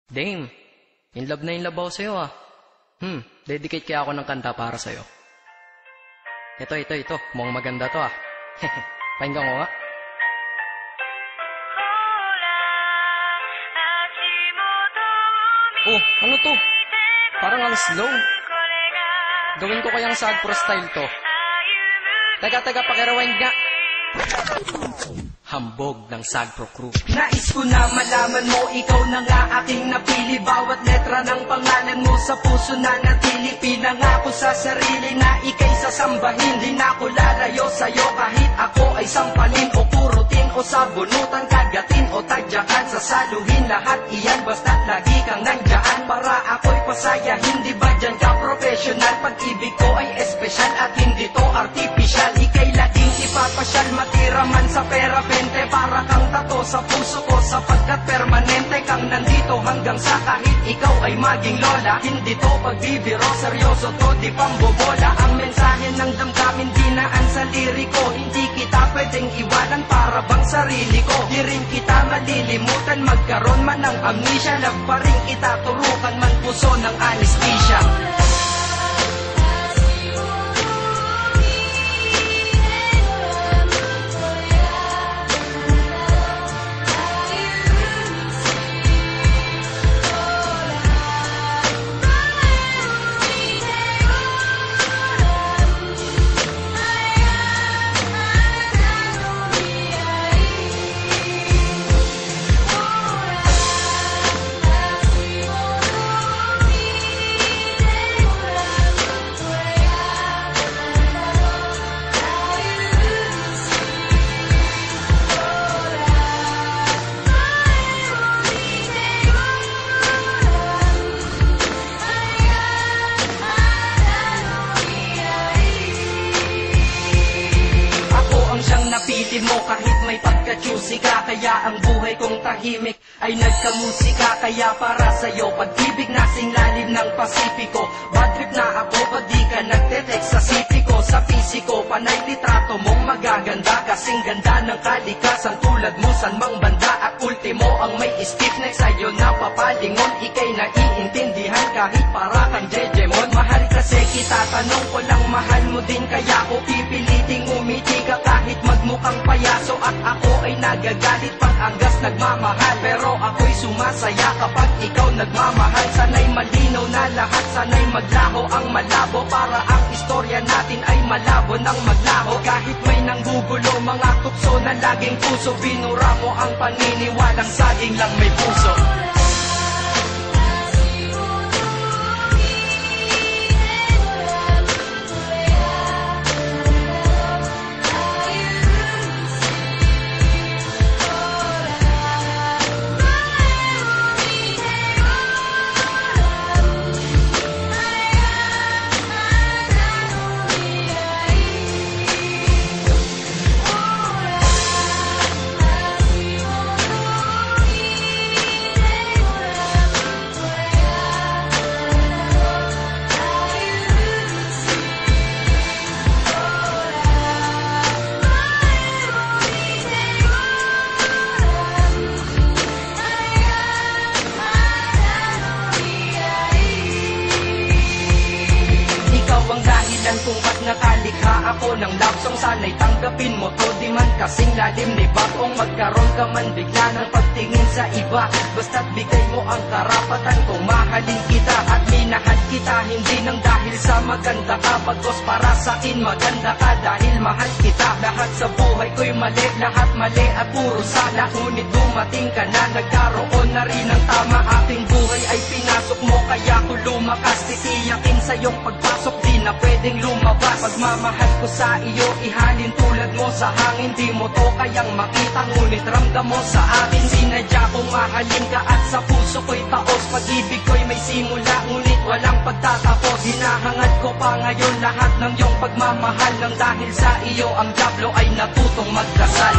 Dame, in love ako sa'yo ah. Dedicate kaya ako ng kanta para sa'yo. Ito. Mukhang maganda to ah. Pakinggan ko nga. Oh, ano to? Parang ang slow. Gawin ko kayang Sagpro style to. Taga, pakirewind nga. Hambog ng Sagpro crew. Nais ko na malaman mo, ikaw na nga aking napili. Bawat letra ng pangalan mo sa puso na natili. Pinangako sa sarili na ika'y sasambahin. Di na ko lalayo sa'yo kahit ako ay sampalin o purutin o sabunutan, kagatin o tadyakan, sasaluhin lahat iyan basta't lagi kang nandyan para ako'y pasaya. Hindi ba dyan ka professional? Pag-ibig ko ay espesyal at hindi to artificial. Ika'y laging ipapasyal, matira man sa pera para kang tato sa puso ko, sapagkat permanente kang nandito hanggang sa kahit ikaw ay maging lola. Hindi to pagbibiro, seryoso to, di pambobola. Ang mensahe ng damdamin dinaan sa liriko. Hindi kita pwedeng iwanan para bang sarili ko. Di rin kita malilimutan, magkaroon man ng amnesia. Love pa rin kita, turukan man puso ng anesthesia. Napili mo kahit may pagka-choosy ka, kaya ang buhay kong tahimik ay nagkamusika. Kaya para sa'yo, pag-ibig nasing lalim ng Pasipiko. Bad trip na ako pag di ka nagte-text sa city ko. Sa pisiko, panay litrato mong magaganda, kasing ganda ng kalikasan tulad mo san mang banda. At ultimo ang may stiffneck sa'yo na papalingon. Ika'y naiintindihan kahit para kang Jejemon. Mahal kasi kita, tanong ko lang, mahal mo din kaya ko pipiliting umiti ka kahit magmukhang payaso. At ako ay nagagalit pag anggas nagmamahal, pero ako'y sumasaya kapag ikaw nagmamahal. Sana'y malinaw na lahat, sana'y maglaho ang malabo, para ang istorya natin ay malabo ng maglaho. Kahit may nanggugulo, mga tukso na laging puso, binura mo ang paniniwalang saging lang may puso. Kung ba't nakalikha ako ng love song, sana'y tanggapin mo to. Di man kasing lalim ni Bagong magkaroon ka man bigla ng pagtingin sa iba. Basta't bigay mo ang karapatan kung mahalin kita at minahal kita. Hindi nang dahil sa maganda ka, bagos para sa akin maganda ka dahil mahal kita. Lahat sa buhay ko'y mali, lahat mali at puro sala. Ngunit dumating ka na, nagkaroon na rin ng tama. Aking buhay ay pinasok mo kaya ko lumakas. Titiyakin sa iyong pagpasok, di na pwedeng lumabas. Pagmamahal ko sa iyo, ihalin tulad mo sa hangin. Di mo to kayang makita, ngunit ramdam mo sa akin. Sinadya kong mahalin ka at sa puso ko'y taos. Pag-ibig ko'y may simula, ngunit walang pagtatapos. Hinahangad ko pa ngayon lahat ng iyong pagmamahal, nang dahil sa iyo ang diablo ay natutong magdasal.